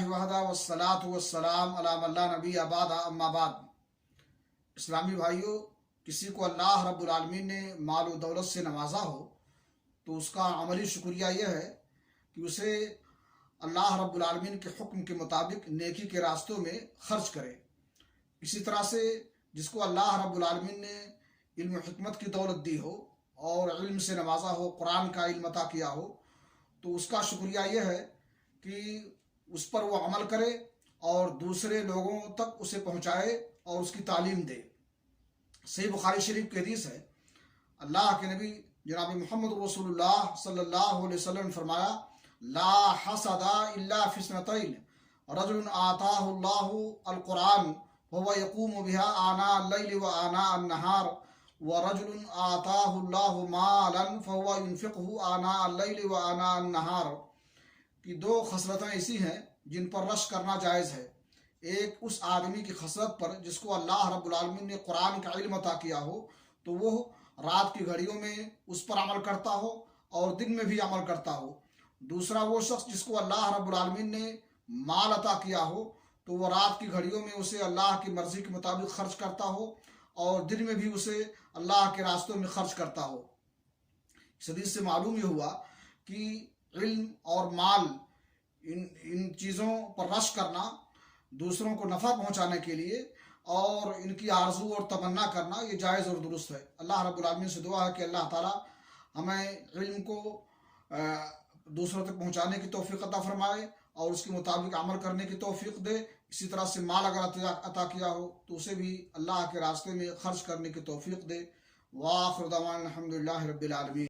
للہ وحدہ والصلاة والسلام علی من لا نبی بعد اما بعد۔ اسلامی بھائیوں، کسی کو اللہ رب العالمین نے مال و دولت سے نوازا ہو تو اس کا عملی شکریہ یہ ہے کہ اسے اللہ رب العالمین کے حکم کے مطابق نیکی کے راستوں میں خرچ کرے۔ اسی طرح سے جس کو اللہ رب العالمین نے علم و حکمت کی دولت دی ہو اور علم سے نوازا ہو، قرآن کا علم عطا کیا ہو، تو اس کا شکریہ یہ ہے کہ اس پر وہ عمل کرے اور دوسرے لوگوں تک اسے پہنچائے اور اس کی تعلیم دے۔ صحیح بخاری شریف کی حدیث ہے، اللہ کے نبی جناب محمد رسول اللہ صلی اللہ علیہ وسلم نے فرمایا، لا حسد الا فی اثنتین، رجل آتاہ اللہ القرآن وهو يقوم بها آناء الليل وآناء النهار، ورجل آتاہ اللہ مالا فهو ينفقه آناء الليل وآناء النهار۔ کہ دو خصلتیں ایسی ہیں جن پر رشک کرنا جائز ہے۔ ایک اس آدمی کی خصلت پر جس کو اللہ رب العالمین نے قرآن کا علم عطا کیا ہو تو وہ رات کی گھڑیوں میں اس پر عمل کرتا ہو اور دن میں بھی عمل کرتا ہو۔ دوسرا وہ شخص جس کو اللہ رب العالمین نے مال عطا کیا ہو تو وہ رات کی گھڑیوں میں اسے اللہ کی مرضی کے مطابق خرچ کرتا ہو اور دن میں بھی اسے اللہ کے راستوں میں خرچ کرتا ہو۔ اس حدیث سے معلوم یہ ہوا کہ علم اور مال ان چیزوں پر رشک کرنا، دوسروں کو نفع پہنچانے کے لیے اور ان کی آرزو اور تمنا کرنا، یہ جائز اور درست ہے۔ اللہ رب العالمین سے دعا ہے کہ اللہ تعالی ہمیں علم کو دوسروں تک پہنچانے کی توفیق عطا فرمائے اور اس کے مطابق عمل کرنے کی توفیق دے۔ اسی طرح سے مال اگر عطا کیا ہو تو اسے بھی اللہ کے راستے میں خرچ کرنے کی توفیق دے۔ وآخر دعوانا الحمدللہ رب العالمین۔